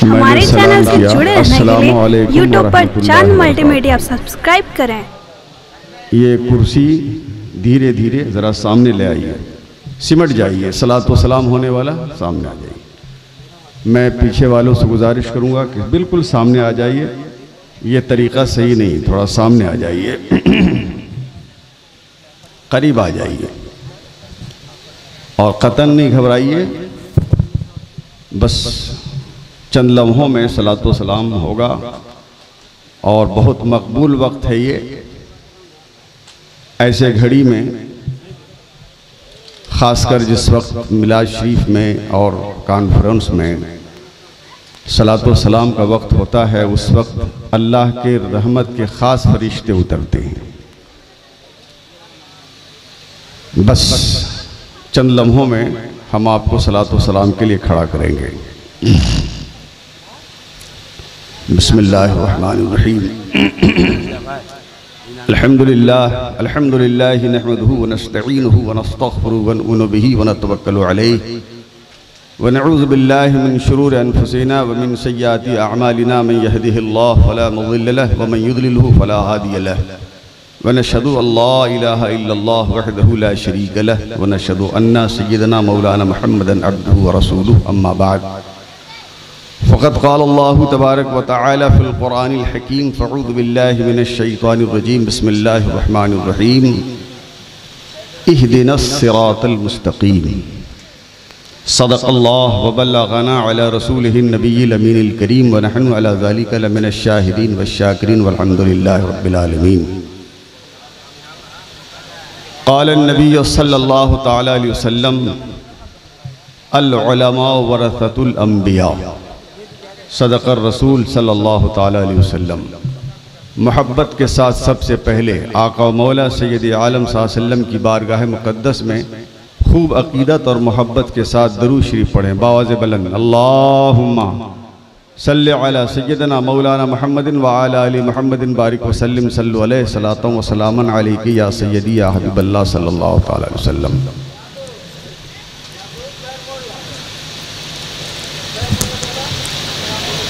हमारे चैनल से जुड़े रहने के लिए यूट्यूब पर चांद मल्टीमीडिया सब्सक्राइब करें। ये कुर्सी धीरे धीरे ज़रा सामने ले आइए, सिमट जाइए। सलातो सलाम होने वाला सामने आ जाइए। मैं पीछे वालों से गुजारिश करूंगा कि बिल्कुल सामने आ जाइए। ये तरीक़ा सही नहीं, थोड़ा सामने आ जाइए, करीब आ जाइए और कतन नहीं घबराइए। बस चंद लम्हों में सलातो सलाम होगा और बहुत मकबूल वक्त है ये। ऐसे घड़ी में ख़ासकर जिस वक्त मिलाद शरीफ में और कॉन्फ्रेंस में सलातो सलाम का वक्त होता है, उस वक्त अल्लाह के रहमत के ख़ास फरिश्ते उतरते हैं। बस चंद लम्हों में हम आपको सलातो सलाम के लिए खड़ा करेंगे। बिस्मिल्लाहिर्रहमानिर्रहीम। अल्हम्दुलिल्लाह नहमदुहु व नस्तईनुहु व नस्तगफिरुहु व नु'मिनु बिही व नतवक्कलु अलैहि व नऊज़ु बिल्लाहि मिन शुरूरि अनफुसिना व मिन सय्यिआति अअमालिना मन यहदिहिल्लाहु फला मुज़िल्ल लहु व मन युज़लिलहु फला हादिय लहु व नशहदु अल्ला इलाहा इल्लल्लाह वहदहु ला शरीका लहु व नशहदु अन्ना सय्यदना मौलाना मुहम्मदन अब्दुहु व रसूलुहु अम्मा बाद फ़क़द क़ाल अल्लाहु तबारक व तआला फ़िल क़ुरआनिल हकीम फ़अऊज़ु बिल्लाहि मिनश शैतानिर रजीम बिस्मिल्लाहिर रहमानिर रहीम इहदिनस सिरातल मुस्तक़ीम सदक़ल्लाहु व बल्लग़ना अला रसूलिहिन नबिय्यिल अमीनिल करीम व नहनु अला ज़ालिका लमिनश शाहिदीन वश्शाकिरीन वल्हम्दुलिल्लाहि रब्बिल आलमीन। क़ाल नबी सल्लल्लाहु तआला अलैहि वसल्लम अल उलमा वरसतुल अंबिया सदक़र रसूल सल्लल्लाहु ताला अलैहि वसल्लम। मोहब्बत के साथ सबसे पहले आका मौला सैयद आलम सल्लल्लाहु अलैहि वसल्लम की बारगाह मुक़द्दस में खूब अक़ीदत और मोहब्बत के साथ दरूद शरीफ पढ़ें बावाज़ बुलंद। अल्लाहुम्मा सल्लि अला सय्यदना मौलाना मुहम्मदिन व अला आलि मुहम्मदिन बारिक व सल्लिम सल्लु अलैहि सलातन व सलामन अलैका या सय्यदी या हबीबल्लाह सल्लल्लाहु ताला अलैहि वसल्लम।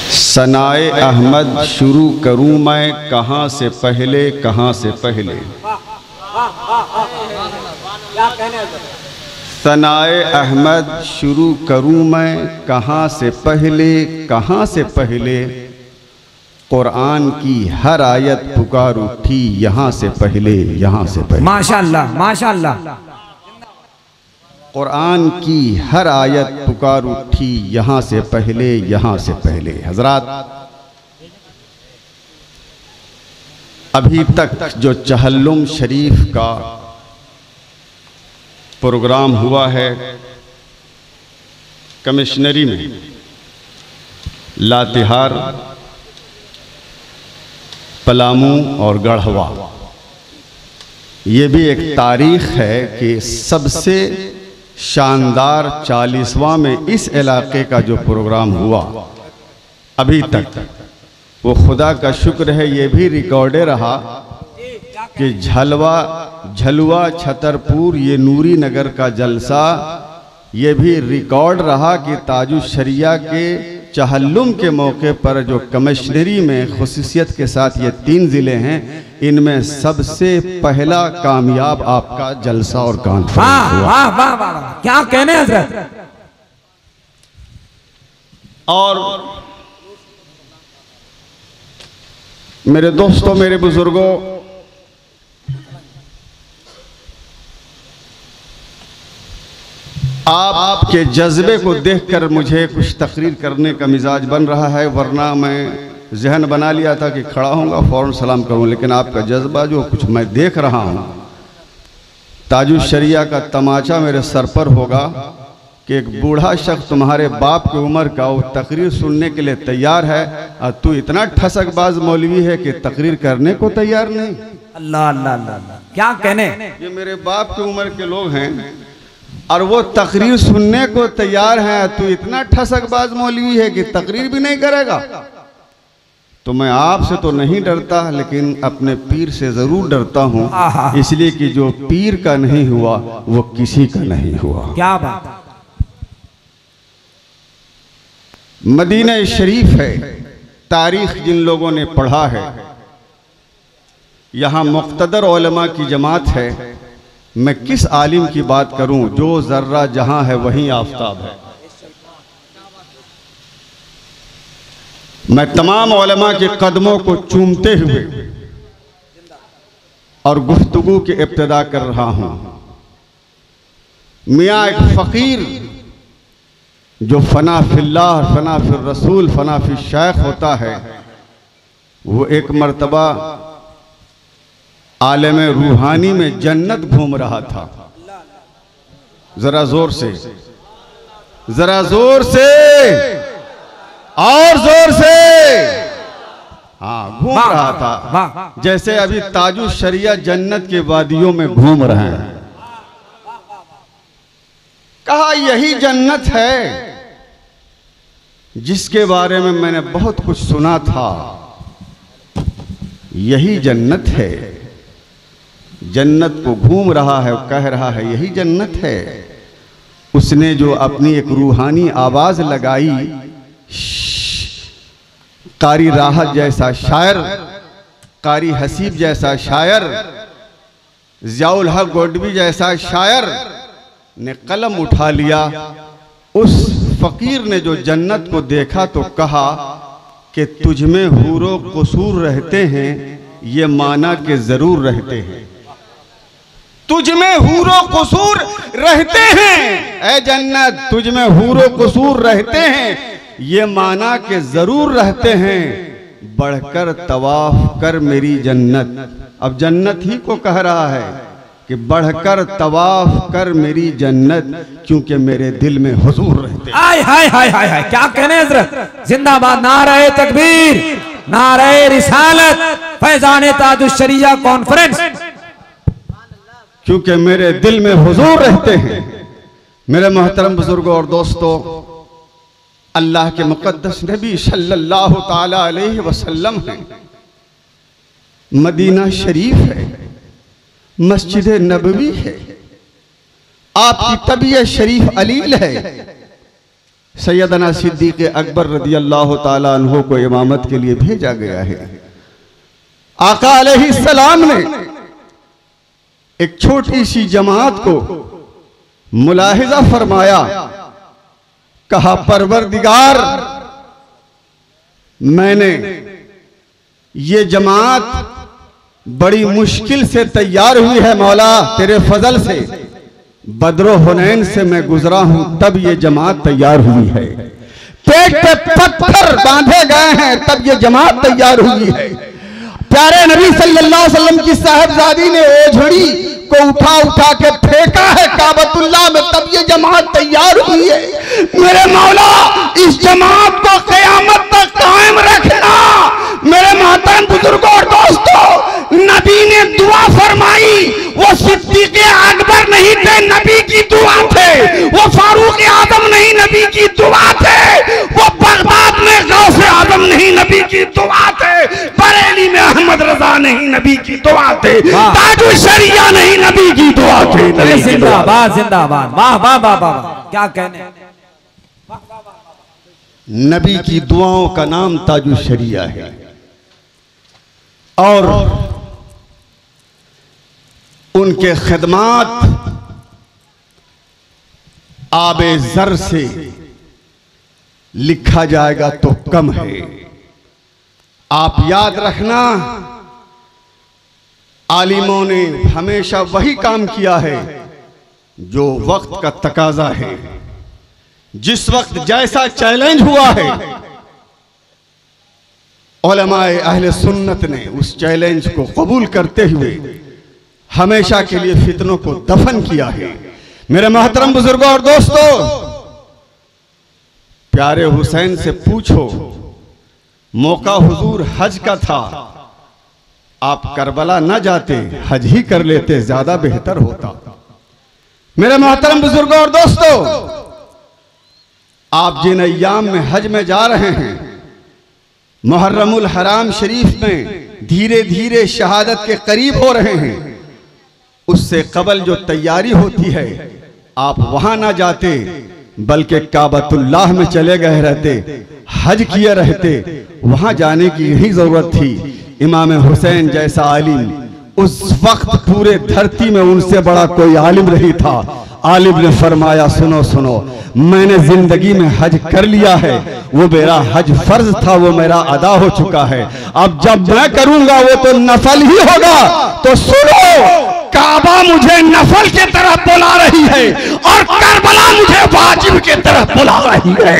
सनाए अहमद शुरू करूँ मैं कहाँ से पहले, कहाँ से पहले। सनाए अहमद शुरू करूँ मैं कहाँ से पहले, कहाँ से पहले। कुरान की हर आयत पुकार उठी यहाँ से पहले, यहाँ से पहले। माशाअल्लाह माशाअल्लाह। कुरान की हर आयत पुकार उठी यहाँ से पहले, यहाँ से पहले। हजरात, अभी तक जो चहल्लुम शरीफ का प्रोग्राम हुआ है कमिश्नरी में, लातेहार, पलामू और गढ़वा, ये भी एक तारीख है कि सबसे शानदार 40वां में इस इलाके का जो प्रोग्राम हुआ अभी तक, वो खुदा का शुक्र है ये भी रिकॉर्डे रहा कि झलुआ छतरपुर ये नूरी नगर का जलसा ये भी रिकॉर्ड रहा कि ताजुश शरिया के चहल्लुम के मौके पर जो कमिश्नरी में खुसूसियत के साथ ये 3 ज़िले हैं, इनमें सबसे पहला कामयाब आपका जलसा और कॉन्फ्रेंस हुआ। वाह वाह वाह, क्या कहने हज़रत। और मेरे दोस्तों, मेरे बुजुर्गों, आपके जज्बे को देखकर मुझे कुछ तकरीर करने का मिजाज बन रहा है, वरना मैं जहन बना लिया था कि खड़ा होऊंगा फ़ौरन सलाम करूँ, लेकिन आपका जज्बा जो कुछ मैं देख रहा हूँ, ताजुश शरिया का तमाचा मेरे सर पर होगा कि एक बूढ़ा शख्स तुम्हारे बाप की उम्र का वो तकरीर सुनने के लिए तैयार है और तू इतना ठसकबाज मौलवी है कि तकरीर करने को तैयार नहीं। अल्लाह अल्लाह अल्लाह, क्या कहने। ये मेरे बाप की उम्र के लोग हैं और वो तकरीर सुनने को तैयार हैं, तू इतना ठसकबाज मौलवी है कि तकरीर भी नहीं करेगा। तो मैं आपसे तो नहीं डरता, लेकिन अपने पीर से ज़रूर डरता हूँ, इसलिए कि जो पीर का नहीं हुआ वो किसी का नहीं हुआ। क्या बात। मदीना शरीफ है, तारीख जिन लोगों ने पढ़ा है, यहाँ मुक़्तदर उलमा की जमात है। मैं किस आलिम की बात करूं, जो जर्रा जहां है वहीं आफताब है। मैं तमाम उलमा के कदमों को चूमते हुए और गुफ्तगू की इब्तिदा कर रहा हूं। मियाँ एक फ़कीर जो फना फिल्लाह, फना फिर रसूल, फना फिर शेख होता है, वो एक मर्तबा आलम रूहानी में जन्नत घूम रहा था। जरा जोर से, जरा जोर से और जोर से, हाँ, घूम रहा था जैसे अभी ताजु शरिया जन्नत के वादियों में घूम रहे हैं। कहा यही जन्नत है जिसके बारे में मैंने बहुत कुछ सुना था, यही जन्नत है। जन्नत को घूम रहा है, कह रहा है यही जन्नत है। उसने जो अपनी एक रूहानी आवाज लगाई, कारी राहत जैसा शायर, कारी हसीब जैसा शायर, ज़ियाउल हक गोडवी जैसा शायर ने कलम उठा लिया। उस फकीर ने जो जन्नत को देखा तो कहा कि तुझ में हूरो कसूर रहते हैं, ये माना कि जरूर रहते हैं। तुझ में हूरो कसूर रहते हैं, ऐ जन्नत तुझ में हूरो कसूर रहते हैं, ये माना कि जरूर रहते हैं। बढ़कर तवाफ कर मेरी जन्नत। अब जन्नत ही को कह रहा है कि बढ़कर तवाफ कर मेरी जन्नत, क्योंकि मेरे दिल में हुजूर रहते हैं। हाय हाय हाय हाय हाय, क्या कहने हजरत, जिंदाबाद, नारे तकबीर, नारे रिसालत, फैजान ताजुश शरिया कॉन्फ्रेंस। क्योंकि मेरे दिल में हुजूर रहते हैं। मेरे मोहतरम बुजुर्गों और दोस्तों, अल्लाह के मुकद्दस नबी सल्लल्लाहु ताला अलैहि वसल्लम है, मदीना शरीफ है, मस्जिद नबवी है, आपकी तबीयत शरीफ अलील है। सैयदना सिद्दीक़ अकबर रज़ी अल्लाह ताला अन्हु को इमामत के लिए भेजा गया है। आका अलैहिस्सलाम ने एक छोटी सी जमात को मुलाहिजा फरमाया। कहा परवरदिगार, मैंने ये जमात बड़ी मुश्किल से तैयार हुई है मौला, तेरे फजल से, बद्रो हुनैन से मैं गुजरा हूं तब ये जमात तैयार हुई है। पेट पे पत्थर बांधे गए हैं तब ये जमात तैयार हुई है। प्यारे नबी सल्लल्लाहु अलैहि वसल्लम की साहबजादी ने ओझड़ी को उठा उठा के फेंका है काबतुल्लाह में, तब ये जमात तैयार हुई है। मेरे मौला, इस जमात को क़यामत तक कायम रखना। मेरे मोहतरम बुजुर्गों और दोस्तों, नबी ने दुआ फरमाई। वो सिद्दीक़ अकबर नहीं थे, नबी की दुआ थे। वो फारूक आजम नहीं, नबी की दुआ थे। वो बगदाद में गौसे आजम नहीं, नबी की दुआ थे। बरेली में अहमद रजा नहीं, नबी की दुआ थे। ताजुल शरिया नहीं, नबी की दुआ थे। जिंदाबाद जिंदाबाद, वाह वाह वाह वाह, क्या कहने। नबी की दुआओं का नाम ताजुल शरिया है। और उनके खिदमात आबे जर से लिखा जाएगा तो कम है। आप याद रखना, आलिमों ने हमेशा वही काम किया है जो वक्त का तकाजा है। जिस वक्त जैसा चैलेंज हुआ है, उलमाए अहले सुन्नत ने उस चैलेंज को कबूल करते हुए हमेशा के लिए फितनों को दफन किया है। मेरे मोहतरम बुजुर्गों और दोस्तों, प्यारे हुसैन से पूछो, मौका हुजूर हज का था, आप करबला न जाते, हज ही कर लेते, ज्यादा बेहतर होता। मेरे मोहतरम बुजुर्गों और दोस्तों, आप जिन अय्याम में हज में जा रहे हैं, मुहर्रमुल हराम शरीफ में धीरे धीरे शहादत के करीब हो रहे हैं, उससे कबल जो तैयारी होती है, आप वहां ना जाते, बल्कि काबतुल्लाह में चले गए रहते, हज किए रहते। वहां जाने की यही जरूरत थी। इमाम हुसैन जैसा आलिम उस वक्त पूरे धरती में उनसे बड़ा कोई आलिम नहीं था। आलिम ने फरमाया, सुनो सुनो, मैंने जिंदगी में हज कर लिया है, वो मेरा हज फर्ज था, वो मेरा अदा हो चुका है। अब जब मैं करूंगा वो तो नफल ही होगा। तो सुनो, काबा मुझे नफल के तरफ बुला रही है और करबला मुझे वाजिब के तरफ बुला रही है।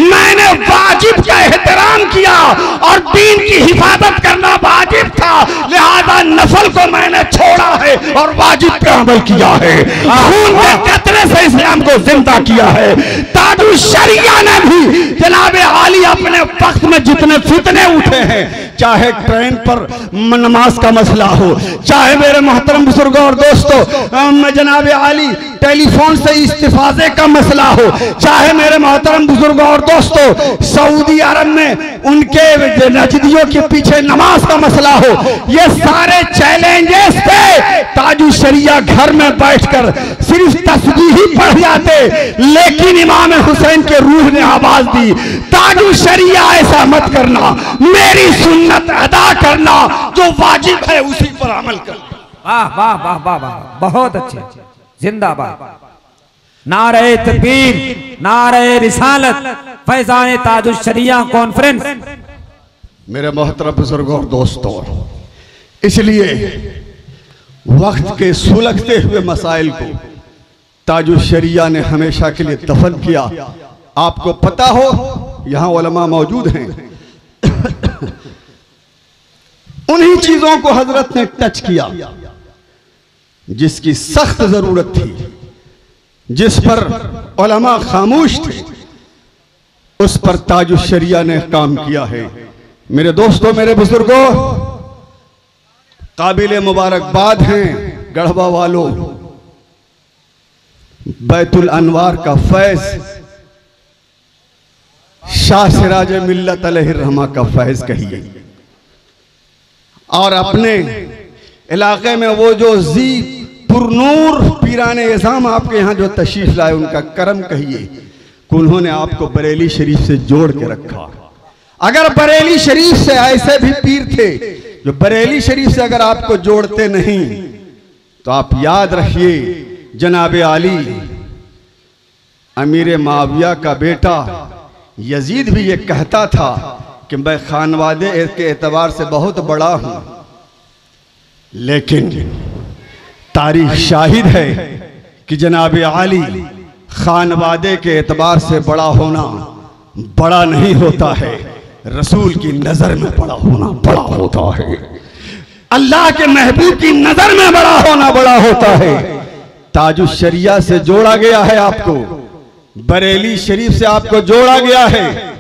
मैंने वाजिब का एहतराम किया और दीन की हिफाजत करना वाजिब था, लिहाजा नफल को मैंने छोड़ा है और वाजिब पे अमल किया है। खून के कतरे से इस्लाम को जिंदा किया है। ताजुश शरिया ने भी जनाब आली अपने वक्त में जितने फितने उठे हैं, चाहे ट्रेन पर नमाज का मसला हो, चाहे मेरे मोहतरम बुजुर्गों और दोस्तों जनाब आली टेलीफोन से इस्तिफादे का मसला हो, चाहे मेरे मोहतरम बुजुर्गों और दोस्तों सऊदी अरब में उनके नजदियों के पीछे नमाज का मसला हो, ये सारे चैलेंजेस थे। ताजुश शरिया घर में बैठकर सिर्फ तस्बीह ही पढ़ जाते, लेकिन इमाम हुसैन के रूह ने आवाज दी, ताजुश शरिया ऐसा मत करना, मेरी सुन्नत अदा करना, जो वाजिब है उसी पर अमल करना। वाह वाह वाह वाह वाह, बहुत अच्छे, जिंदाबाद। नारे तकबीर, नारे रिसालत, फैजान ताजुश शरिया कॉन्फ्रेंस। मेरे मोहतरम बुजुर्गों और दोस्तों, इसलिए वक्त के सुलगते हुए मसाइल को ताजुश शरिया ने हमेशा के लिए दफन किया। आपको पता हो, यहां उलमा मौजूद हैं, उन्हीं चीजों को हजरत ने टच किया जिसकी सख्त जरूरत थी, जिस पर उलमा खामोश थे, उस पर ताजुश शरिया ने काम किया है। मेरे दोस्तों, मेरे बुजुर्गों, काबिल मुबारकबाद हैं गढ़वा वालों, बैतुल अनवार का फैज, शाह सिराज मिल्लत अलैहिर्रहमा का फैज कहिए, और अपने इलाके में वो जो जी पुरनूर पीराने इज़ाम आपके यहाँ जो तशरीफ लाए, उनका करम कहिए कि उन्होंने आपको बरेली शरीफ से जोड़ के रखा। अगर बरेली शरीफ से ऐसे भी पीर थे जो बरेली शरीफ से अगर आपको जोड़ते नहीं, तो आप याद रखिए, जनाब आली अमीर माविया का बेटा यजीद भी ये कहता था कि मैं खानवादे के एतबार से बहुत बड़ा हूं, लेकिन तारीख शाहिद है कि जनाब आली खानवादे के एतबार से बड़ा होना बड़ा नहीं होता है, रसूल की नजर में बड़ा होना बड़ा होता है, अल्लाह के महबूब की नजर में बड़ा होना बड़ा होता है। ताजुश शरिया से जोड़ा गया है आपको, बरेली शरीफ से आपको जोड़ा गया है।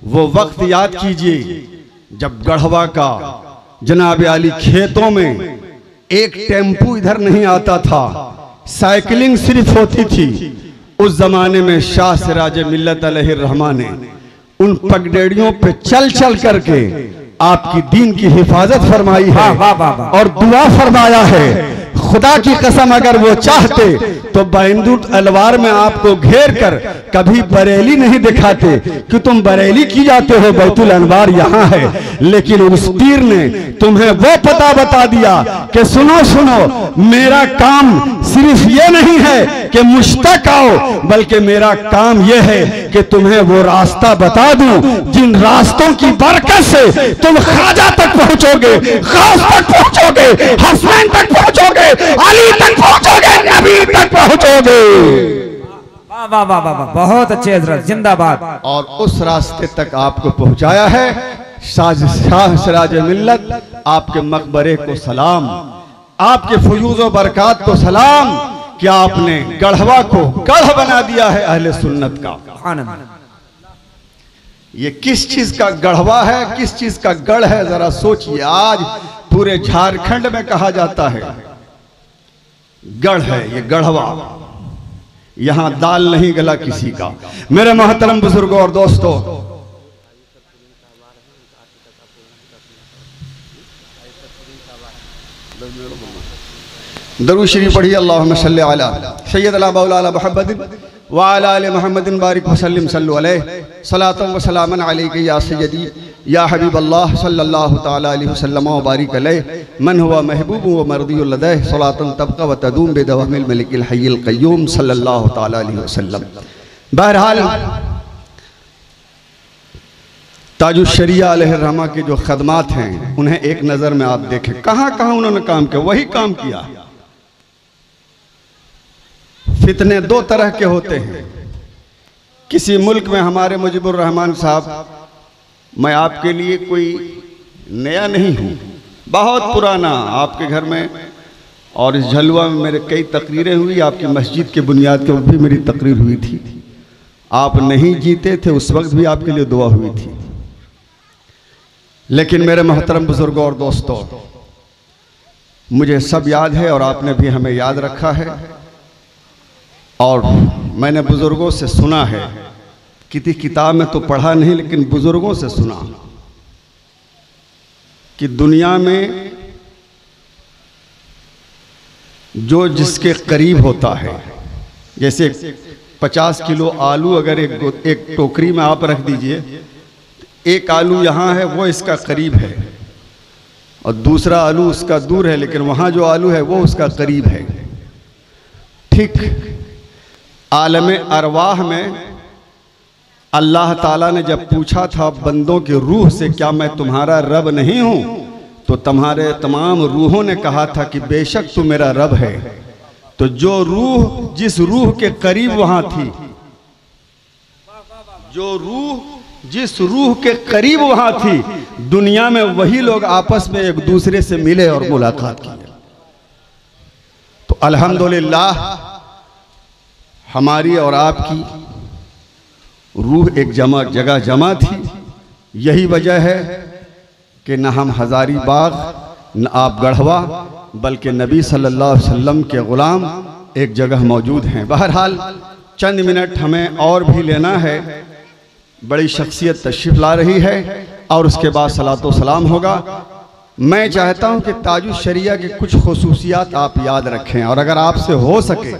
वो वक्त याद कीजिए जब गढ़वा का जनाब आली खेतों में एक टेम्पू इधर नहीं आता था, साइकिलिंग सिर्फ होती थी। उस जमाने में शाह सिराज मिल्लत अलैहिर्रहमा ने उन पगडेड़ियों पे चल चल करके आपकी दीन की हिफाजत फरमाई है और दुआ फरमाया है। खुदा की कसम, अगर वो चाहते तो बैंदुट अलवार में आपको घेर कर कभी बरेली नहीं दिखाते कि तुम बरेली की जाते हो, बैतुल अनवार यहाँ है। लेकिन उस पीर ने तुम्हें वो पता बता दिया कि सुनो सुनो, मेरा काम सिर्फ ये नहीं है कि मुश्तक आओ, बल्कि मेरा काम ये है कि तुम्हें वो रास्ता बता दूं जिन रास्तों की बरकत से तुम ख्वाजा तक पहुंचोगे, गौस तक पहुंचोगे, हसनैन तक पहुंचोगे, अली तक पहुंचोगे, नबी तक पहुंचोगे। वाह वाह वाह वाह, बहुत अच्छे हजरत, जिंदाबाद। और उस रास्ते तक आपको पहुंचाया है शाह सिराज मिल्लत। आपके मकबरे को सलाम, आपके फयूज़ व बरकात को सलाम कि आपने गढ़वा को गढ़ बना दिया है अहले सुन्नत का। ये किस चीज का गढ़वा है, किस चीज का गढ़ है, जरा सोचिए। आज पूरे झारखंड में कहा जाता है गढ़ है ये गढ़वा, यहां दाल नहीं गला किसी का। मेरे मोहतरम बुजुर्गों और दोस्तों, दरूद शरीफ पढ़िए, अल्लाहुम्मा सल्ली अला सय्यदना मौलाना मुहम्मद व अला आलि मुहम्मदिन बारिक वसल्लिम सल्लु अलैहि सलातन व सलामन अलैका या सय्यदी या हबीब अल्लाह सल्लल्लाहु तआला अलैहि वसल्लम व बारिक अलैहि मन हुवा महबूब व मर्दियुल लदैह सलातन तबका व तदूम बिदवामिल मलिकिल हय्यिल क़य्यूम सल्लल्लाहु तआला अलैहि वसल्लम। बहरहाल ताजुश्शरिया अलैहिर्रहमा की जो खदमात हैं उन्हें एक नज़र में आप देखें, कहाँ कहाँ उन्होंने काम किया, वही काम किया। फितने दो तरह के होते हैं। किसी मुल्क में हमारे मुजीबुर रहमान साहब, मैं आपके लिए कोई नया नहीं हूँ, बहुत पुराना आपके घर में और इस झलवा में मेरे कई तकरीरें हुई, आपकी मस्जिद के बुनियाद के ऊपर भी मेरी तकरीर हुई थी। आप नहीं जीते थे उस वक्त भी आपके लिए दुआ हुई थी। लेकिन मेरे मोहतरम बुजुर्गों और दोस्तों, मुझे सब याद है और आपने भी हमें याद रखा है और मैंने बुजुर्गों से सुना है, किसी किताब में तो पढ़ा नहीं लेकिन बुजुर्गों से सुना कि दुनिया में जो जिसके करीब होता है, जैसे 50 किलो आलू अगर एक टोकरी में आप रख दीजिए, एक आलू यहाँ है वो इसका करीब है और दूसरा आलू उसका दूर है, लेकिन वहाँ जो आलू है वो उसका करीब है। ठीक आलमे अरवाह में अल्लाह ताला ने जब पूछा था बंदों की रूह से, क्या मैं तुम्हारा रब नहीं हूँ, तो तुम्हारे तमाम रूहों ने कहा था कि बेशक तू मेरा रब है। तो जो रूह जिस रूह के करीब वहाँ थी, जो रूह जिस रूह के करीब वहाँ थी, दुनिया में वही लोग आपस में एक दूसरे से मिले और मुलाकात की। तो अल्हम्दुलिल्लाह हमारी और आपकी रूह एक जगह जमा थी। यही वजह है कि न हम हजारीबाग न आप गढ़वा बल्कि नबी सल्लल्लाहु अलैहि वसल्लम के ग़ुलाम एक जगह मौजूद हैं। बहरहाल चंद मिनट हमें और भी लेना है। बड़ी शख्सियत तशरीफ़ ला रही है और उसके बाद सलातो सलाम होगा। मैं चाहता हूं कि ताजुश्शरिया की कुछ खुसूसियात आप याद रखें और अगर आपसे हो सके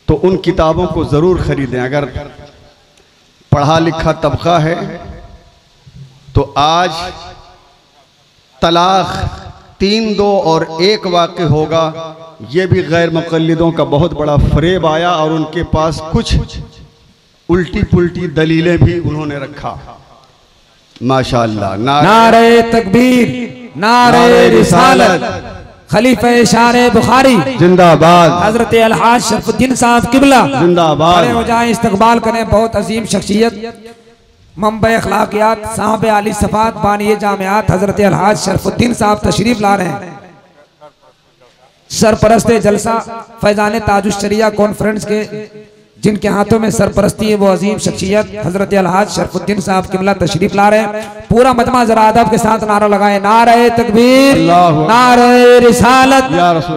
तो उन किताबों को ज़रूर ख़रीदें। अगर पढ़ा लिखा तबका है तो आज तलाक़ 3, 2 और 1 वाक़ होगा, ये भी गैर मुक़ल्लिदों का बहुत बड़ा फ़रेब आया और उनके पास कुछ उल्टी पुल्टी दलीलें भी उन्होंने रखा। माशाअल्लाह। नारे तकबीर, नारे रिसालत, खलीफा शारे बुखारी जिंदाबाद, हजरत अलहाज शरफुद्दीन साहब किबला जिंदाबाद। खड़े हो जाएं, इस्तकबाल करें। बहुत अजीम शख्सियत, मंबे अखलाकियात, साहब आली सफात, बानी जामियात हजरत अलहाज शरफुद्दीन साहब तशरीफ ला रहे हैं। सरपरस्त जलसा फैजान ताजुश्शरिया कॉन्फ्रेंस के जिनके हाथों में सरपरस्ती है वो अजीम शख्सियत हजरत अलहाज शरफुद्दीन साहब किबला तशरीफ ला रहे हैं। पूरा मजमा जरा अदब के साथ नारा लगाए, नारे तकबीर, नारे रिसालत,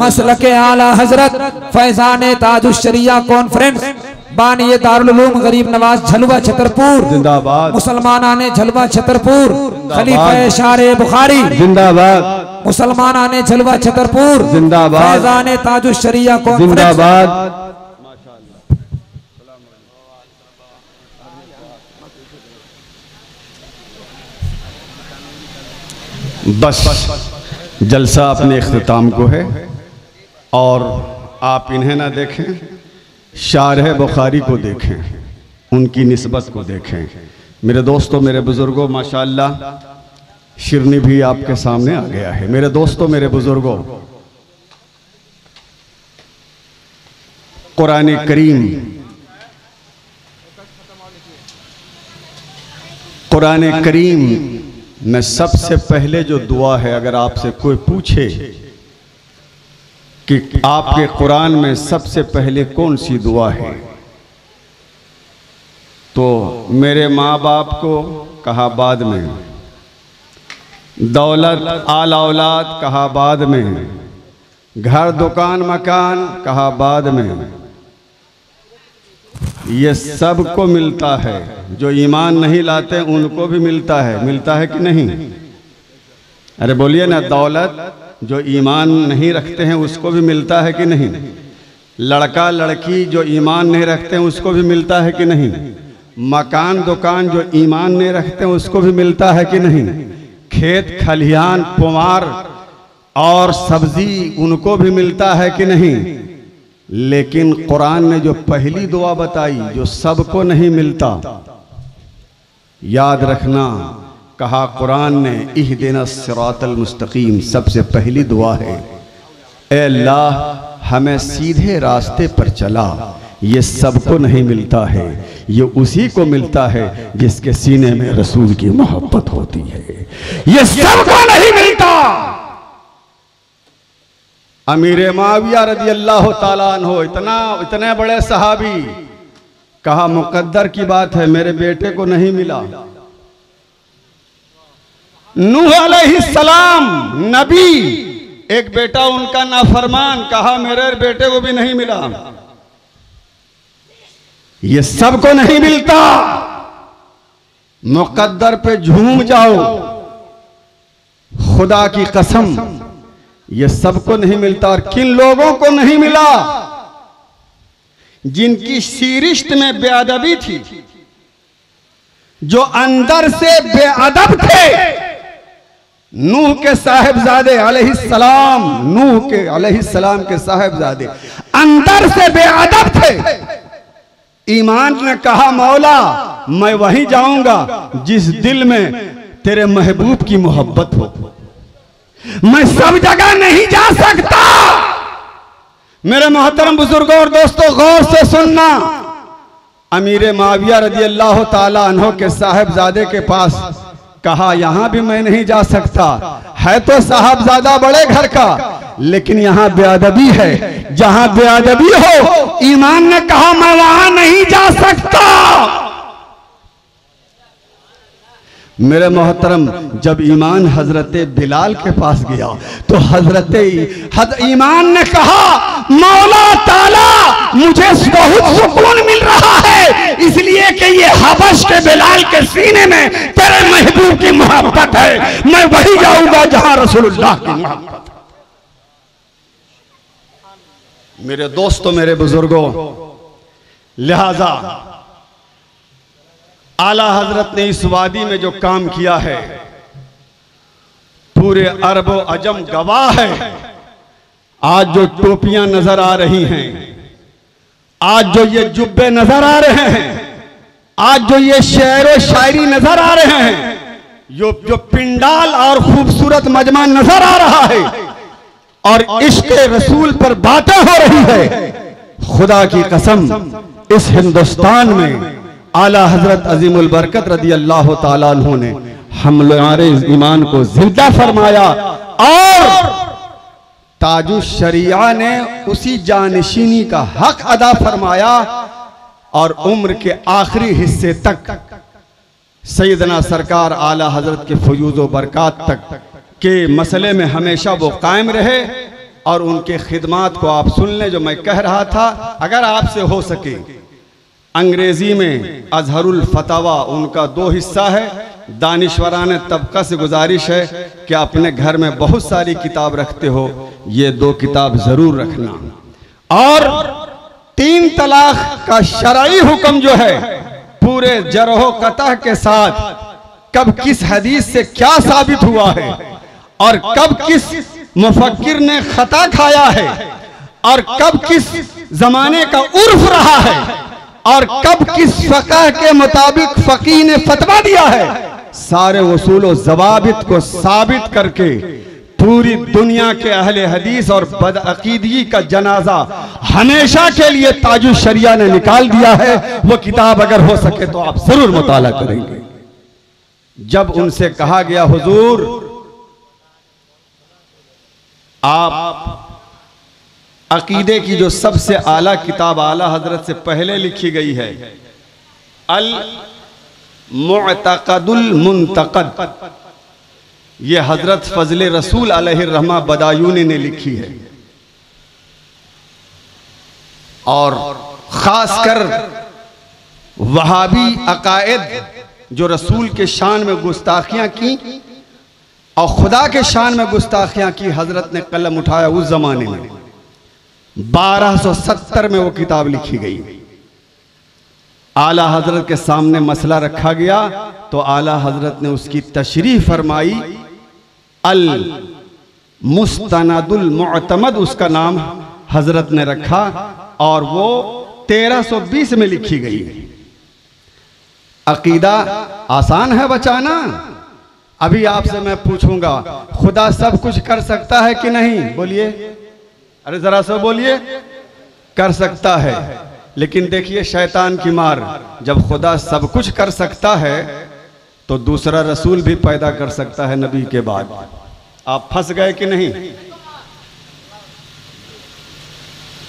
मसलके आला हजरत फैजान ताजुश्शरिया कॉन्फ्रेंस, बानी दारुल उलूम गरीब नवाज झलवा छतरपुर जिंदाबाद, मुसलमानाने झलवा छतरपुर, खलीफा शारे बुखारी जिंदाबाद, मुसलमानाने झलवा छतरपुर जिंदाबाद, फैजान ताजुश्शरिया कॉन्फ्रेंस जिंदाबाद। बस जलसा अपने इख्तिताम को है और आप इन्हें ना देखें, शारह बुखारी को देखें, उनकी निस्बत को देखें। मेरे दोस्तों, मेरे बुज़ुर्गों, माशाअल्लाह शिरनी भी आपके सामने आ गया है। मेरे दोस्तों, मेरे बुज़ुर्गों, कुरान करीम, कुरान करीम में सबसे पहले जो दुआ है, अगर आपसे कोई पूछे कि आपके कुरान में सबसे पहले कौन सी दुआ है, तो मेरे माँ बाप को कहा बाद में, दौलत आल औलाद कहा बाद में, घर दुकान मकान कहा बाद में। ये सबको मिलता है, जो ईमान नहीं लाते उनको भी मिलता है कि नहीं? अरे बोलिए ना, दौलत जो ईमान नहीं रखते हैं उसको भी मिलता है कि नहीं? लड़का लड़की जो ईमान नहीं रखते हैं उसको भी मिलता है कि नहीं? मकान दुकान जो ईमान नहीं रखते हैं उसको भी मिलता है कि नहीं? खेत खलिहान पुमार और सब्जी उनको भी मिलता है कि नहीं? लेकिन कुरान ने जो पहली दुआ बताई जो सबको नहीं मिलता, याद रखना, कहा कुरान ने इहदिनस सिरातल मुस्तकीम, सबसे पहली दुआ है ए अल्लाह हमें सीधे रास्ते पर चला। ये सबको नहीं मिलता है, ये उसी को मिलता है जिसके सीने में रसूल की मोहब्बत होती है। ये सबको नहीं मिलता। अमीर मुआविया रज़ी अल्लाह ताला अन्हो इतने बड़े सहाबी, कहा मुकद्दर की बात है मेरे बेटे को नहीं मिला। नूह अलैहिस्सलाम नबी, एक बेटा उनका नाफरमान, कहा मेरे बेटे को भी नहीं मिला। ये सबको नहीं मिलता। मुकद्दर पे झूम जाओ, खुदा की कसम ये सबको नहीं मिलता। और किन लोगों को नहीं मिला? जिनकी सीरिश्त में बेअदबी थी, जो अंदर से बेअदब थे। नूह के साहिबजादे अलैहिस्सलाम, नूह के अलैहिस्सलाम के साहिबजादे अंदर से बेअदब थे। ईमान ने कहा मौला मैं वहीं जाऊंगा जिस दिल में तेरे महबूब की मोहब्बत हो, मैं सब जगह नहीं जा सकता। मेरे मोहतरम बुजुर्गों और दोस्तों गौर से सुनना, अमीर मुआविया रज़ी अल्लाह ताला अन्हो के साहिबजादे के पास कहा यहां भी मैं नहीं जा सकता। है तो साहबजादा बड़े घर का, लेकिन यहां बेअदबी है। जहां बेअदबी हो, ईमान ने कहा मैं वहां नहीं जा सकता। मेरे मोहतरम, जब ईमान हजरत बिलाल के पास गया तो हजरत ईमान ने कहा मौला ताला मुझे बहुत सुकून मिल रहा है, इसलिए कि ये हबश के बिलाल के सीने में तेरे महबूब की मोहब्बत है। मैं वही जाऊंगा जहां रसूलुल्लाह की मोहब्बत। मेरे दोस्तों, मेरे बुजुर्गों, लिहाजा आला हजरत ने इस वादी में जो काम किया है पूरे अरबो अजम गवाह है। आज जो टोपियां नजर आ रही हैं, आज जो ये जुब्बे नजर आ रहे हैं, आज जो ये शेर व शायरी नजर आ रहे हैं, जो पिंडाल और खूबसूरत मजमा नजर आ रहा है और इश्क रसूल पर बातें हो रही है, खुदा की कसम इस हिंदुस्तान में आला हजरत अजीमुल बरकत रज़ी अल्लाह ताला अन्हु ने हमारे ईमान को जिंदा फरमाया और ताजुश शरिया ने उसी जानशीनी का हक अदा फरमाया और उम्र के आखिरी हिस्से तक सैयदना सरकार आला हजरत के फयूज़ो बरकत तक के मसले में हमेशा वो कायम रहे। और उनके खिदमात को आप सुन लें जो मैं कह रहा था। अगर आपसे हो सके, अंग्रेजी में अजहरुल फतवा उनका 2 हिस्सा है। दानिश्वराने तबका से गुजारिश है कि अपने घर में बहुत सारी किताब रखते हो, ये 2 किताब जरूर रखना। और 3 तलाक का शरई हुक्म जो है पूरे जरहो कतह के साथ, कब किस हदीस से क्या साबित हुआ है और कब किस मुफक्किर ने खता खाया है और कब किस जमाने का उर्फ रहा है और कब किस फ़क़ह के मुताबिक फ़क़ीह ने फतवा दिया है, सारे उसूल व ज़वाबित को साबित करके पूरी दुनिया के अहले हदीस और बदअकीदगी का जनाजा हमेशा के लिए ताजुश शरिया ने निकाल दिया है। वो किताब अगर हो सके तो आप जरूर मुताला करेंगे। जब उनसे कहा गया हुजूर आप अकीदे की जो सबसे आला किताब आला हजरत से पहले लिखी गई है अल मुअतक़दुल मुंतक़द, ये हजरत फजले रसूल अलैहिर्रहमा बदायूनी ने लिखी है। और खासकर वहाबी अकायद जो रसूल के शान में गुस्ताखियां की और खुदा के शान में गुस्ताखियां की, हजरत ने कलम उठाया उस जमाने में। 1270 में वो किताब लिखी गई। आला हजरत के सामने मसला रखा गया तो आला हजरत ने उसकी तशरीह फरमाई। अल मुस्तनदुल मुअतमद उसका नाम हजरत ने रखा और वो 1320 में लिखी गई। अकीदा आसान है बचाना। अभी आपसे मैं पूछूंगा, खुदा सब कुछ कर सकता है कि नहीं? बोलिए, अरे जरा सा बोलिए। कर सकता है, लेकिन देखिए शैतान की मार, जब खुदा सब कुछ कर सकता है तो दूसरा रसूल भी पैदा कर सकता है नबी के बाद। आप फंस गए कि नहीं?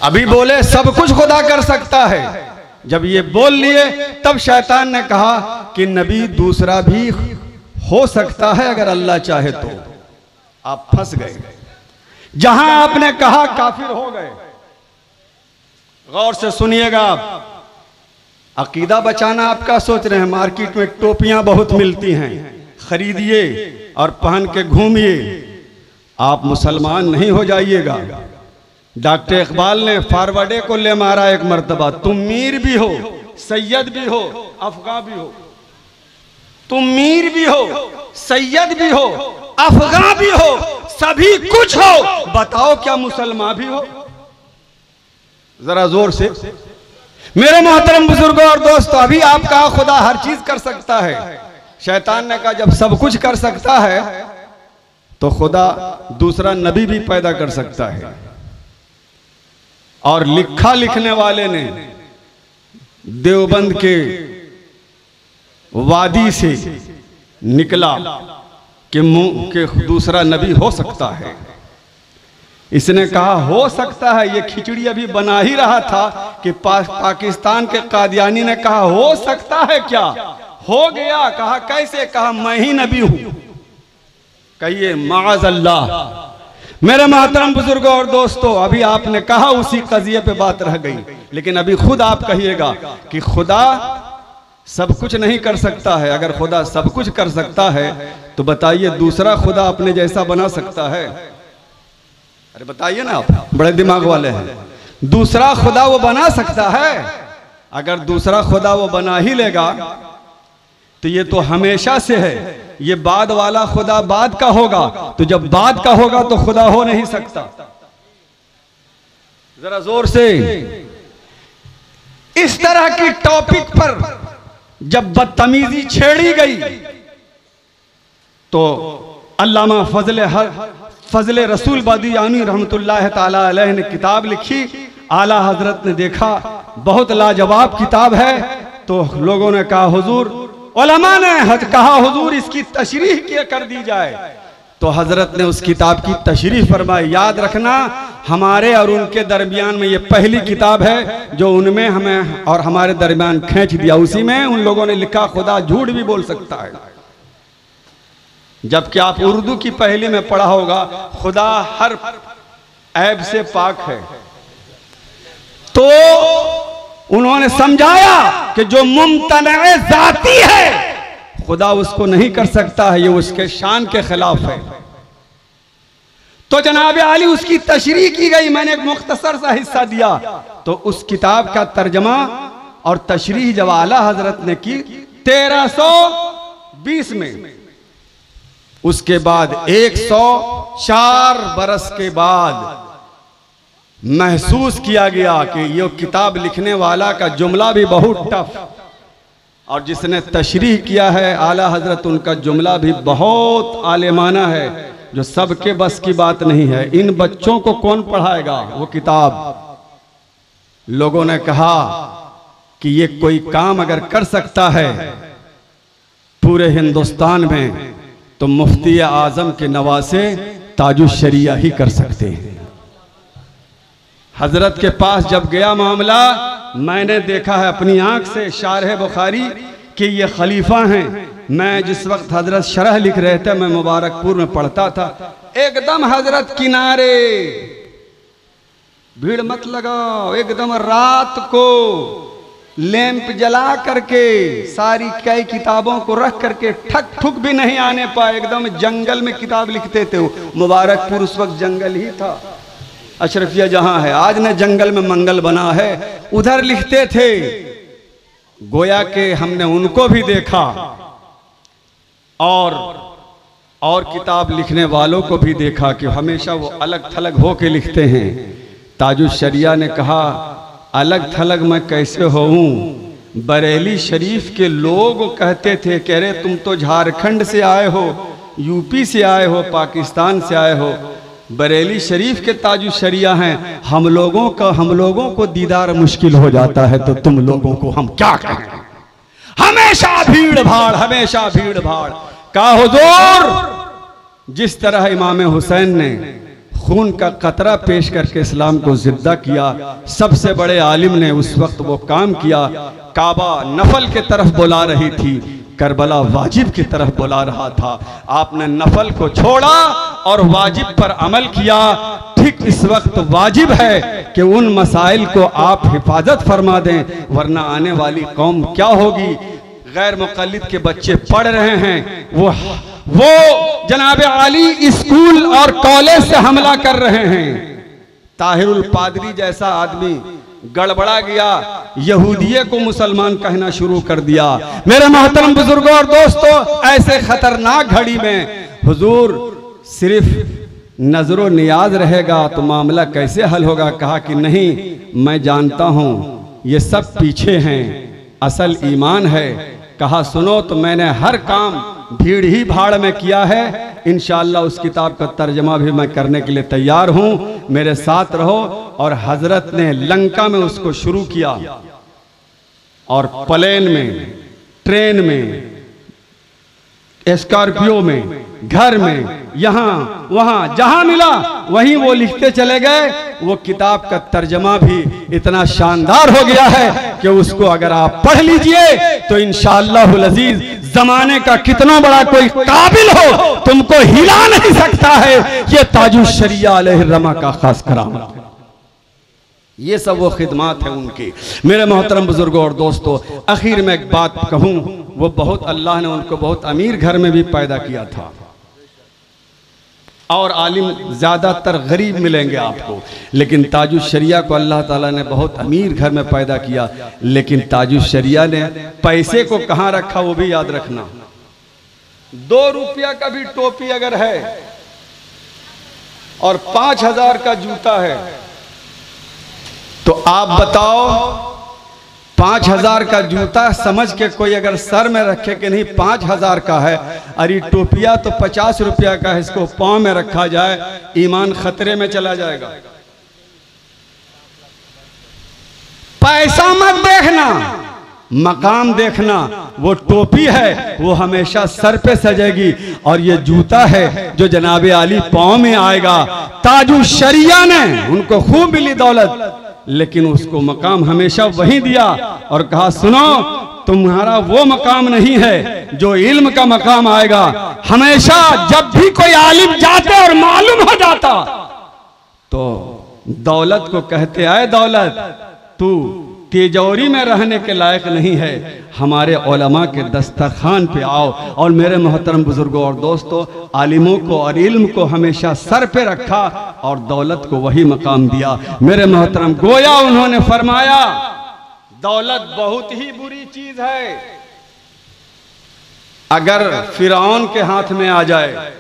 अभी बोले सब कुछ खुदा कर सकता है, जब ये बोल लिए तब शैतान ने कहा कि नबी दूसरा भी हो सकता है अगर अल्लाह चाहे तो। आप फंस गए। जहां आपने कहा काफिर हो गए। गौर से सुनिएगा आप। अकीदा बचाना आप क्या सोच रहे हैं? मार्केट में टोपियां बहुत मिलती हैं, खरीदिए और पहन के घूमिए। आप मुसलमान नहीं हो जाइएगा। डॉक्टर इकबाल ने फारवर्डे को ले मारा एक मर्तबा। तुम मीर भी हो, सैयद भी हो, अफगां भी हो। तुम मीर भी हो, सैयद भी हो, अफगां भी हो, सभी कुछ हो, बताओ क्या मुसलमान भी हो? जरा जोर से। मेरे मोहतरम बुजुर्गों और दोस्तों, अभी आप कहा खुदा हर चीज कर सकता है। शैतान ने कहा जब सब कुछ कर सकता है तो खुदा दूसरा नबी भी पैदा कर सकता है। और लिखा लिखने वाले ने देवबंद के वादी से निकला कि दूसरा नबी हो सकता है। इसने कहा हो सकता है, ये खिचड़ी अभी बना ही रहा था कि पाकिस्तान के कादियानी ने कहा हो सकता है क्या? हो गया। कहा कैसे? कहा मैं ही नबी हूं। कहिए माअज़ अल्लाह। मेरे मोहतरम बुजुर्गों और दोस्तों, अभी आपने कहा उसी कजिए पे बात रह गई, लेकिन अभी खुद आप कहिएगा कि खुदा सब कुछ नहीं कर सकता है। अगर खुदा सब कुछ कर सकता है तो बताइए दूसरा खुदा अपने जैसा बना सकता है? अरे बताइए ना, आप बड़े दिमाग वाले हैं। दूसरा खुदा वो बना सकता है? अगर दूसरा खुदा वो बना ही लेगा तो ये तो हमेशा से है। ये बाद वाला खुदा बाद का होगा, तो जब बाद का होगा तो खुदा हो नहीं सकता। जरा जोर से। इस तरह की टॉपिक पर जब बदतमीजी छेड़ी गई तो अल्लामा फजले रसूल बादियानी रहमतुल्लाह ताला अलैह ने किताब लिखी। आला हजरत ने देखा बहुत लाजवाब किताब है, तो लोगों ने कहा हुजूर, उलमा ने कहा हुजूर इसकी तशरीह क्या कर दी जाए। तो हजरत ने उस किताब की तशरीह फरमाई। याद रखना, हमारे और उनके दरमियान में ये पहली किताब है जो उनमें हमें और हमारे दरमियान खींच दिया। उसी में उन लोगों ने लिखा खुदा झूठ भी बोल सकता है, जबकि आप उर्दू की पहली में पढ़ा होगा खुदा हर ऐब से पाक है। तो उन्होंने समझाया कि जो मुमतनए जाती है खुदा उसको नहीं कर सकता है, ये उसके शान के खिलाफ है। तो जनाब आली उसकी तशरीह की गई। मैंने एक मुख्तसर सा हिस्सा दिया। तो उस किताब का तर्जमा और तशरीह जब आला हजरत ने की 1320 में, उसके बाद 104 बरस के बाद महसूस किया गया कि ये किताब लिखने वाला का जुमला भी बहुत टफ, और जिसने तशरीह किया है आला हजरत, उनका जुमला भी बहुत आलिमाना है, जो सबके बस की बात नहीं है। इन बच्चों को कौन पढ़ाएगा वो किताब? लोगों ने कहा कि ये कोई काम अगर कर सकता है पूरे हिंदुस्तान में तो मुफ्ती आजम के नवासे ताजुश शरिया ही कर सकते हैं। हजरत के पास जब गया मामला, मैंने देखा है अपनी आंख से शारह बुखारी कि ये खलीफा हैं। मैं जिस वक्त हजरत शरह लिख रहे थे, मैं मुबारकपुर में पढ़ता था, एकदम हजरत किनारे, भीड़ मत लगाओ, एकदम रात को लैंप जला करके सारी कई किताबों को रख करके ठक ठुक भी नहीं आने पाए, एकदम जंगल में किताब लिखते थे। मुबारकपुर उस वक्त जंगल ही था। अशरफिया जहां है, आज न जंगल में मंगल बना है, उधर लिखते थे। गोया के हमने उनको भी देखा और किताब लिखने वालों को भी देखा कि हमेशा वो अलग थलग हो के लिखते हैं। ताजुश शरिया ने कहा, अलग थलग मैं कैसे होऊं? बरेली शरीफ के लोग कहते थे, कह रहे तुम तो झारखंड से आए हो, यूपी से आए हो, पाकिस्तान से आए हो, बरेली शरीफ के ताजुश शरिया हैं, हम लोगों को दीदार मुश्किल हो जाता है, तो तुम लोगों को हम क्या कहें? हमेशा भीड़ भाड़ का हुजूर। जिस तरह इमाम हुसैन ने खून का कतरा पेश करके इस्लाम को जिंदा किया, सबसे बड़े आलिम ने उस वक्त वो काम किया। काबा नफल के तरफ बुला रही थी, करबला वाजिब की तरफ बुला रहा था। आपने नफल को छोड़ा और वाजिब पर अमल किया। ठीक इस वक्त वाजिब है कि उन मसाइल को आप हिफाजत फरमा दें, वरना आने वाली कौम क्या होगी? गैर मुक़ल्लिद के बच्चे पढ़ रहे हैं, वो जनाब आली स्कूल और कॉलेज से हमला कर रहे हैं। ताहिरुल पादरी जैसा आदमी गड़बड़ा गया, यहूदिये को मुसलमान कहना शुरू कर दिया। मेरे मोहतरम बुजुर्गों और दोस्तों, ऐसे खतरनाक घड़ी में हुजूर सिर्फ नजरो नियाज रहेगा तो मामला कैसे हल होगा? कहा कि नहीं, मैं जानता हूं ये सब पीछे हैं, असल ईमान है। कहा सुनो, तो मैंने हर काम भीड़ ही भाड़ में किया है, इंशाअल्लाह उस किताब का तर्जमा भी मैं करने के लिए तैयार हूं, मेरे साथ रहो। और हजरत ने लंका में उसको शुरू किया और प्लेन में, ट्रेन में, स्कॉर्पियो में, घर में, यहाँ वहां जहां मिला वहीं वो लिखते चले गए। वो किताब का तर्जमा भी इतना शानदार हो गया है कि उसको अगर आप पढ़ लीजिए तो इंशाअल्लाहुल अजीज जमाने का कितना बड़ा कोई काबिल हो तुमको हिला नहीं सकता है। ये ताजुश शरिया अलैहिर्रमा का खास करामत है। ये सब वो खिदमात है उनकी। मेरे मोहतरम बुजुर्गों और दोस्तों, आखिर में एक बात कहूं, वो बहुत अल्लाह ने उनको बहुत अमीर घर में भी पैदा किया था, और आलिम ज्यादातर गरीब मिलेंगे आपको, लेकिन ताजुश शरिया को अल्लाह ताला ने बहुत अमीर घर में पैदा किया। लेकिन ताजुश शरिया ने पैसे को कहां रखा वो भी याद रखना। 2 रुपया का भी टोपी अगर है और 5000 का जूता है, तो आप बताओ 5000 का जूता समझ के कोई अगर सर में रखे कि नहीं 5000 का है, अरे टोपिया तो 50 रुपया का है, इसको पांव में रखा जाए, ईमान खतरे में चला जाएगा। पैसा मत देखना, मकाम देखना। वो टोपी है वो हमेशा सर पे सजेगी, और ये जूता है जो जनाब आली पांव में आएगा। ताजुश शरिया ने उनको खूब मिली दौलत, लेकिन उसको मकाम हमेशा वही दिया और कहा सुनो, तुम्हारा वो मकाम नहीं है जो इल्म का मकाम आएगा। हमेशा जब भी कोई आलिम जाते और मालूम हो जाता तो दौलत को कहते आए, दौलत तू तिजोरी में रहने के लायक नहीं है, हमारे उलमा के दस्तरखान पे आओ। और मेरे मोहतरम बुजुर्गों और दोस्तों, आलिमों को और इल्म को हमेशा सर पे रखा और दौलत को वही मकाम दिया। मेरे मोहतरम, गोया उन्होंने फरमाया दौलत बहुत ही बुरी चीज है, अगर फिरौन के हाथ में आ जाए।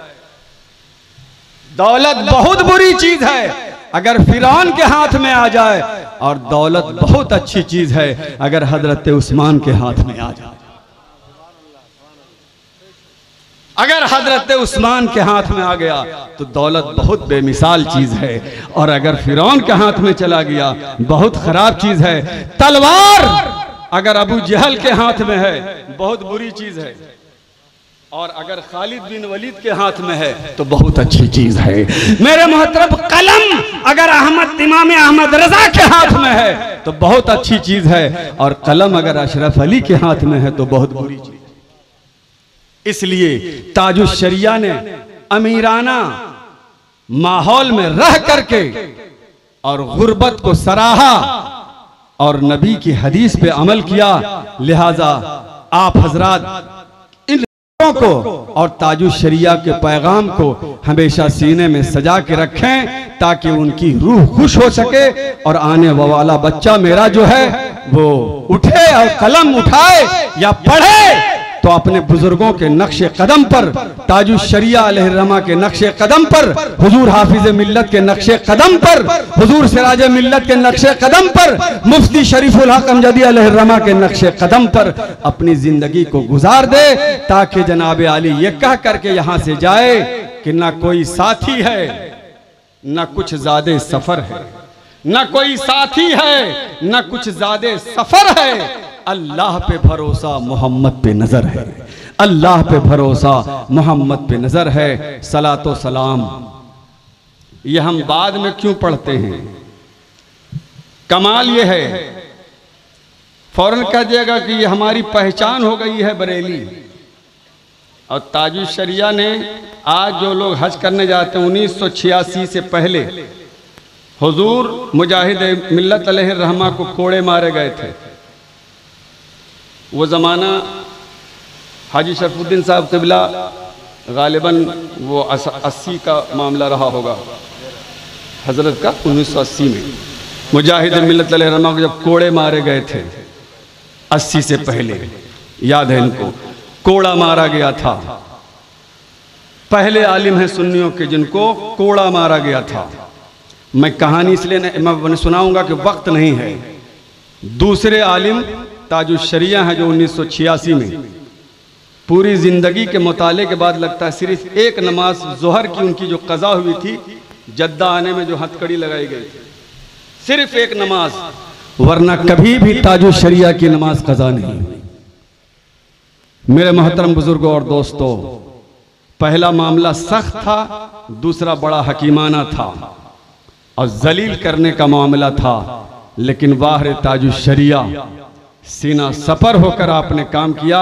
दौलत बहुत बुरी चीज है अगर फिरौन के हाथ में आ जाए, और दौलत बहुत अच्छी चीज है अगर हजरत उस्मान के हाथ में आ जाए। अगर हजरत उस्मान के हाथ में आ गया तो दौलत बहुत बेमिसाल चीज है, और अगर फिरौन के हाथ में चला गया बहुत खराब चीज है। तलवार अगर अबू जहल के हाथ में है बहुत बुरी चीज है, और अगर खालिद बिन वलीद के हाथ में है तो बहुत अच्छी चीज है। मेरे मोहतरम, कलम अगर इमाम अहमद रजा के हाथ में है तो बहुत अच्छी चीज है, और कलम अगर अशरफ अली के हाथ में है तो बहुत बुरी चीज। इसलिए ताजुश शरिया ने अमीराना माहौल में रह करके और गुर्बत को सराहा और नबी की हदीस पे अमल किया। लिहाजा आप हजरात को और ताजुश शरिया के पैगाम को हमेशा सीने में सजा के रखें, ताकि उनकी रूह खुश हो सके और आने वाला बच्चा मेरा जो है वो उठे और कलम उठाए या पढ़े तो अपने बुजुर्गों के नक्शे कदम पर, ताजुश शरिया अलैहिर्रहमा के नक्शे कदम पर, हुजूर हाफिज मिल्लत के नक्शे कदम पर, हुजूर सिराज मिल्लत के नक्शे कदम पर, मुफ्ती शरीफुल हक अमजदी अलैहिर्रहमा के नक्शे कदम पर अपनी जिंदगी को गुजार दे, ताकि जनाब आली ये कह करके यहां से जाए कि ना कोई साथी है ना कुछ ज़्यादा सफर है, ना कोई साथी है ना कुछ ज़्यादा सफर है, अल्लाह पे भरोसा मोहम्मद पे नजर है, अल्लाह पे भरोसा मोहम्मद पे नजर है। सलातो सलाम ये हम बाद में क्यों पढ़ते हैं? कमाल ये है, फौरन कह दिएगा कि ये हमारी पहचान हो गई है बरेली। और ताजुश शरिया ने आज जो लोग हज करने जाते हैं 1986 से पहले हुजूर मुजाहिद मिल्लत अलैहिर्रहमा को कोड़े मारे गए थे। वो ज़माना हाजी शरफुद्दीन साहब क़िबला गालिबन वो 80 का मामला रहा होगा हज़रत का, 1980 में मुजाहिद मिल्लत अलैहिर्रहमा को जब कोड़े मारे गए थे 80 से पहले, याद है इनको, कोड़ा मारा गया था। पहले आलिम हैं सुन्नियों के जिनको कोड़ा मारा गया था। मैं कहानी इसलिए मैं सुनाऊंगा कि वक्त नहीं है। दूसरे आलिम ताजुश शरिया है जो 1986 में पूरी जिंदगी के मुताले के बाद लगता है सिर्फ एक नमाज जोहर की उनकी जो कज़ा हुई थी जद्दा आने में जो हथकड़ी लगाई गई थी, सिर्फ एक नमाज, वरना कभी भी ताजुश शरिया की नमाज कज़ा नहीं हुई। मेरे मोहतरम बुजुर्गों और दोस्तों, पहला मामला सख्त था, दूसरा बड़ा हकीमाना था और जलील करने का मामला था, लेकिन वाह ताजुश शरिया सीना सफर होकर आपने काम किया।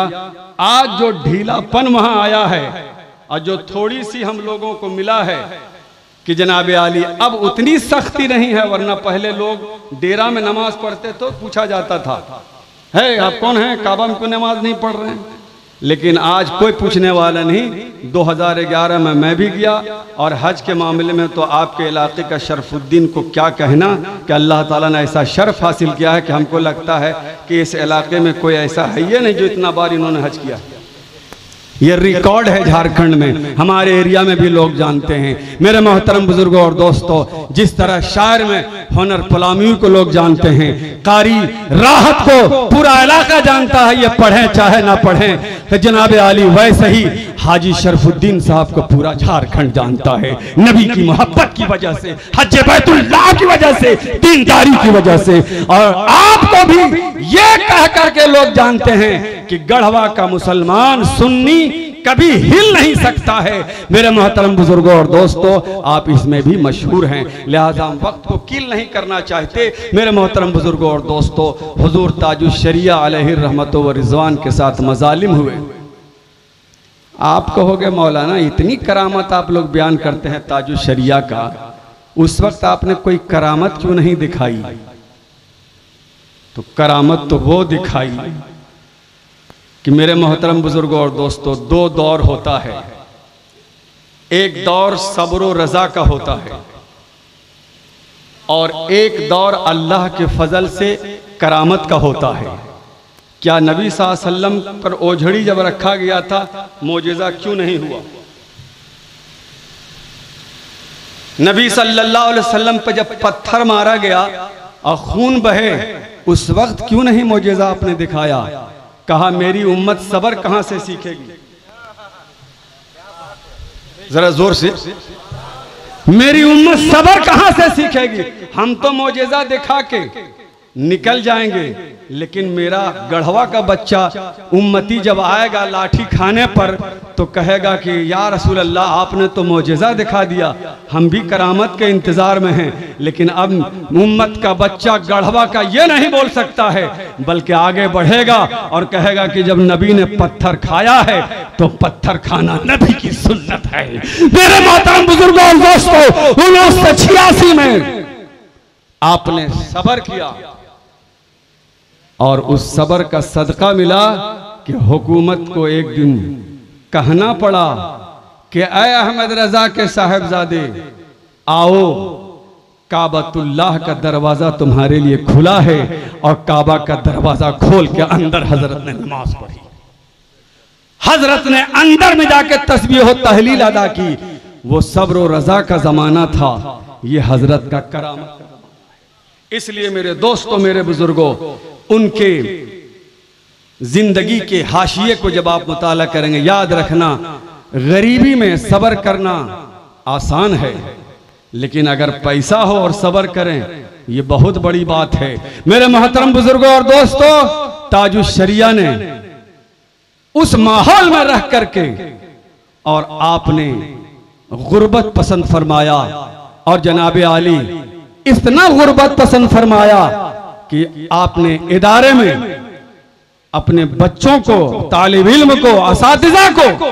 आज जो ढीलापन वहां आया है और जो थोड़ी सी हम लोगों को मिला है कि जनाब आली अब उतनी सख्ती नहीं है, वरना पहले लोग डेरा में नमाज पढ़ते तो पूछा जाता था, है आप कौन हैं, काबा में क्यों नमाज नहीं पढ़ रहे हैं? लेकिन आज कोई पूछने वाला नहीं। 2011 में मैं भी गया और हज के मामले में तो आपके इलाके का शरफुद्दीन को क्या कहना कि अल्लाह ताला ने ऐसा शर्फ हासिल किया है कि हमको लगता है कि इस इलाके में कोई ऐसा है ही नहीं जो इतना बार इन्होंने हज किया। ये रिकॉर्ड है झारखंड में, हमारे एरिया में भी लोग जानते हैं। मेरे मोहतरम बुजुर्गों और दोस्तों, जिस तरह शायर में हुनर पलामी को लोग जानते हैं, कारी राहत को पूरा इलाका जानता है, ये पढ़ें चाहे ना पढ़ें, तो जनाब आली वैसे ही हाजी शरफुद्दीन साहब को पूरा झारखंड जानता है। नबी की मोहब्बत की वजह से, हज बैतुल्लाह की वजह से, दीनदारी की वजह से, और आपको भी ये कह करके लोग जानते हैं कि गढ़वा का मुसलमान सुन्नी कभी हिल नहीं सकता है। मेरे मोहतरम बुजुर्गों और दोस्तों, आप इसमें भी मशहूर हैं, लिहाजा हम वक्त को किल नहीं करना चाहते। मेरे मोहतरम बुजुर्गों और दोस्तों, हुजूर ताजुश शरिया अलैहिर्रहमत व रिज़वान के साथ मजालिम हुए। आप कहोगे मौलाना इतनी करामत आप लोग बयान करते हैं ताजुश शरिया का, उस वक्त आपने कोई करामत क्यों नहीं दिखाई? तो करामत तो वो दिखाई कि मेरे मोहतरम बुजुर्गों और दोस्तों, दो दौर होता है। एक दौर सब्र व रज़ा का होता है और एक दौर अल्लाह के फजल से करामत का होता है। क्या नबी सल्लल्लाहु अलैहि वसल्लम पर ओझड़ी जब रखा गया था मोजेज़ा क्यों नहीं हुआ? नबी सल्लल्लाहु अलैहि वसल्लम पर जब पत्थर मारा गया और खून बहे, उस वक्त क्यों नहीं मोजेज़ा आपने दिखाया? कहा मेरी उम्मत सबर कहां से सीखेगी? जरा जोर से, मेरी उम्मत सबर कहां से सीखेगी? हम तो मोजेज़ा दिखा के निकल जाएंगे, लेकिन मेरा गढ़वा का बच्चा उम्मती जब आएगा लाठी खाने पर तो कहेगा कि या रसूल अल्लाह आपने तो मोजेज़ा दिखा दिया, हम भी करामत के इंतजार में हैं। लेकिन अब उम्मत का बच्चा गढ़वा का ये नहीं बोल सकता है, बल्कि आगे बढ़ेगा और कहेगा कि जब नबी ने पत्थर खाया है तो पत्थर खाना नबी की सुन्नत है। मेरे मोहतरम बुजुर्गों और दोस्तों, 1986 में आपने सबर किया और उस सबर का सदका मिला कि हुकूमत को एक दिन कहना पड़ा कि ऐ अहमद रजा के साहिबजादे आओ काबतुल्लाह का दरवाजा तुम्हारे लिए खुला है, और काबा का दरवाजा खोल के अंदर हजरत ने नमाज पढ़ी। हजरत ने अंदर में जाके तस्बीह और तहलील अदा की। वो सब्र और रजा का जमाना था, ये हजरत का करामत का जमाना है। इसलिए मेरे दोस्तों, मेरे बुजुर्गों, उनके जिंदगी के हाशिए को जब आप मुताला करेंगे, याद रखना गरीबी में सब्र करना आसान है, लेकिन अगर पैसा हो और सब्र करें, ये बहुत बड़ी बात है। मेरे मोहतरम बुजुर्गों और दोस्तों, ताजुश शरिया ने उस माहौल में रह करके और आपने गुर्बत पसंद फरमाया, और जनाबे आली इतना गुर्बत पसंद फरमाया कि आपने इदारे में अपने बच्चों को, तालिब इल्म को, असातिज़ा को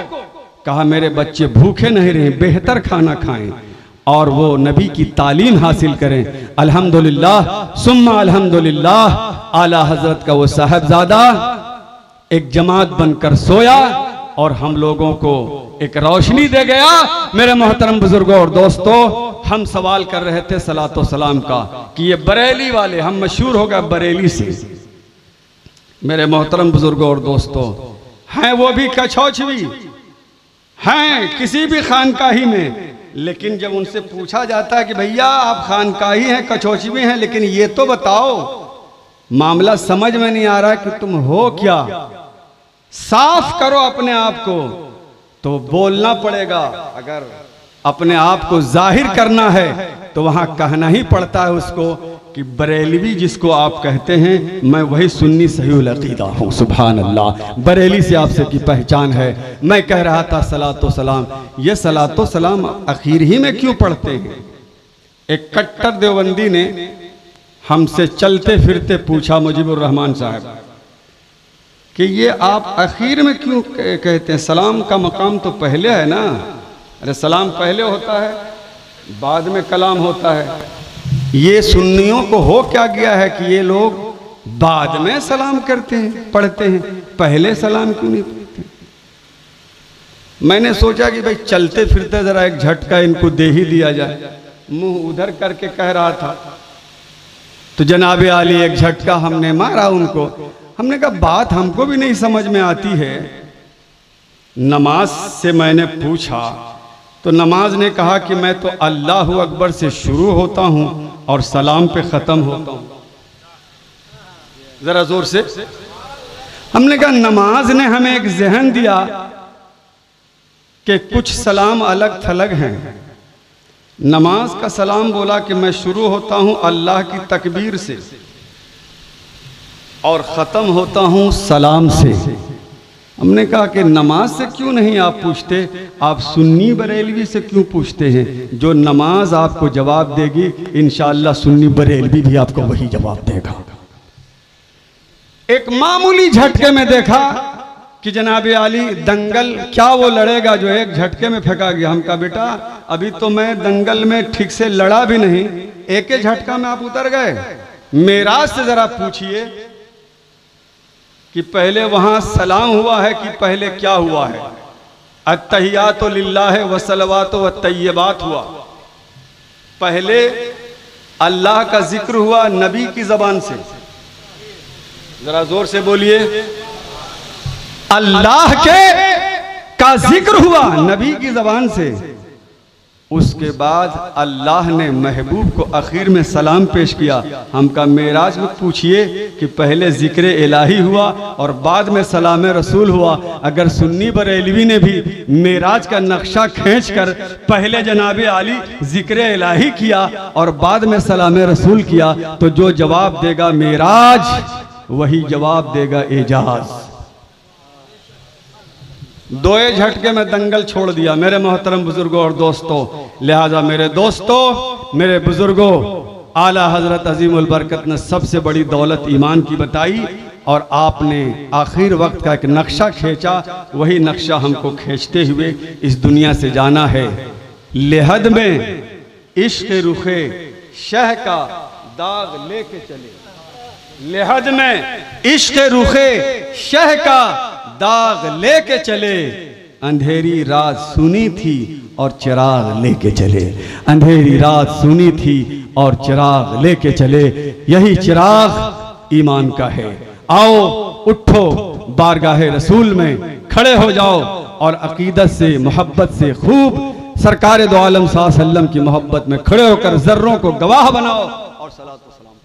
कहा मेरे बच्चे भूखे नहीं रहे, बेहतर खाना खाएं और वो नबी की तालीम हासिल करें। अल्हम्दुलिल्लाह सुम्मा अल्हम्दुलिल्लाह, आला हजरत का वो साहबजादा एक जमात बनकर सोया और हम लोगों को एक रोशनी दे गया। मेरे मोहतरम बुजुर्गों और दोस्तों, हम सवाल कर रहे थे सलातो सलाम का कि ये बरेली वाले, हम मशहूर हो गए बरेली से। मेरे मोहतरम बुजुर्गों और दोस्तों, हैं वो भी कछौछवी हैं किसी भी खानकाही में, लेकिन जब उनसे पूछा जाता है कि भैया आप खानकाही हैं, कछौछवी हैं, लेकिन ये तो बताओ, मामला समझ में नहीं आ रहा कि तुम हो क्या, साफ करो अपने आप को, तो बोलना पड़ेगा। अगर अपने आप को जाहिर करना है तो वहां कहना ही पड़ता है उसको कि बरेलवी जिसको आप कहते हैं, मैं वही सुन्नी सहीउल अकीदा हूँ। सुभान अल्लाह, बरेली से आपसे की पहचान है। मैं कह रहा था सलातो सलाम, ये सलातो सलाम आखिर ही में क्यों पढ़ते हैं? एक कट्टर देवबंदी ने हमसे चलते फिरते पूछा, मुजीबुर रहमान साहब, कि ये आप आखिर में क्यों कहते हैं? सलाम का मकाम तो पहले है ना। अरे सलाम पहले होता है, बाद में कलाम होता है। ये सुन्नियों को हो क्या गया है कि ये लोग बाद में सलाम करते हैं, पढ़ते हैं, पहले सलाम क्यों नहीं पढ़ते? मैंने सोचा कि भाई चलते फिरते जरा एक झटका इनको दे ही दिया जाए। मुंह उधर करके कह रहा था तो जनाबे आली एक झटका हमने मारा उनको। हमने कहा बात हमको भी नहीं समझ में आती है। नमाज से मैंने पूछा तो नमाज ने कहा कि मैं तो अल्लाहु अकबर से शुरू होता हूं और सलाम पे ख़त्म होता हूं। ज़रा ज़ोर से। हमने कहा नमाज ने हमें एक जहन दिया कि कुछ सलाम अलग थलग हैं। नमाज का सलाम बोला कि मैं शुरू होता हूं अल्लाह की तकबीर से और ख़त्म होता हूं सलाम से। हमने कहा कि नमाज से क्यों नहीं आप पूछते, आप सुन्नी बरेलवी से क्यों पूछते हैं? जो नमाज आपको जवाब देगी इंशाअल्लाह सुन्नी बरेलवी भी आपको वही जवाब देगा। एक मामूली झटके में देखा कि जनाबे आली दंगल क्या वो लड़ेगा जो एक झटके में फेंका गया। हम कहा बेटा अभी तो मैं दंगल में ठीक से लड़ा भी नहीं, एक ही झटका में आप उतर गए। मेराज से जरा पूछिए कि पहले वहां सलाम हुआ है कि पहले क्या हुआ है? अत्तहियातु लिल्लाह व सलवातु व तय्यबात हुआ। पहले अल्लाह का जिक्र हुआ नबी की जबान से। जरा जोर से बोलिए। अल्लाह के का जिक्र हुआ नबी की जबान से। उसके बाद अल्लाह ने महबूब को आखिर में सलाम पेश किया। हम का मेराज में पूछिए कि पहले जिक्र इलाही हुआ और बाद में सलाम रसूल हुआ। अगर सुन्नी बरेलवी ने भी मेराज का नक्शा खींचकर पहले जनाबे आली जिक्र इलाही किया और बाद में सलाम रसूल किया तो जो जवाब देगा मेराज वही जवाब देगा एजाज। दोए झटके में दंगल छोड़ दिया। मेरे मोहतरम बुजुर्गों और दोस्तों, लिहाजा मेरे दोस्तों, मेरे बुजुर्गों, आला हजरत अजीमुल बरकत ने सबसे बड़ी दौलत ईमान की बताई और आपने आखिर वक्त का एक नक्शा खींचा। वही नक्शा हमको खींचते हुए इस दुनिया से जाना है। लेहद में इश्क रुखे शह का दाग लेके चले। लेहद में इश्क रुखे शह का दाग लेके चले। अंधेरी रात सुनी थी और चिराग लेके चले। अंधेरी रात सुनी थी और चिराग लेके चले, यही चिराग ईमान का है। आओ उठो बारगाहे रसूल में खड़े हो जाओ और अकीदत से मोहब्बत से खूब सरकार दो आलम सल्लल्लाहु अलैहि वसल्लम की मोहब्बत में खड़े होकर जर्रों को गवाह बनाओ और सलात व सलाम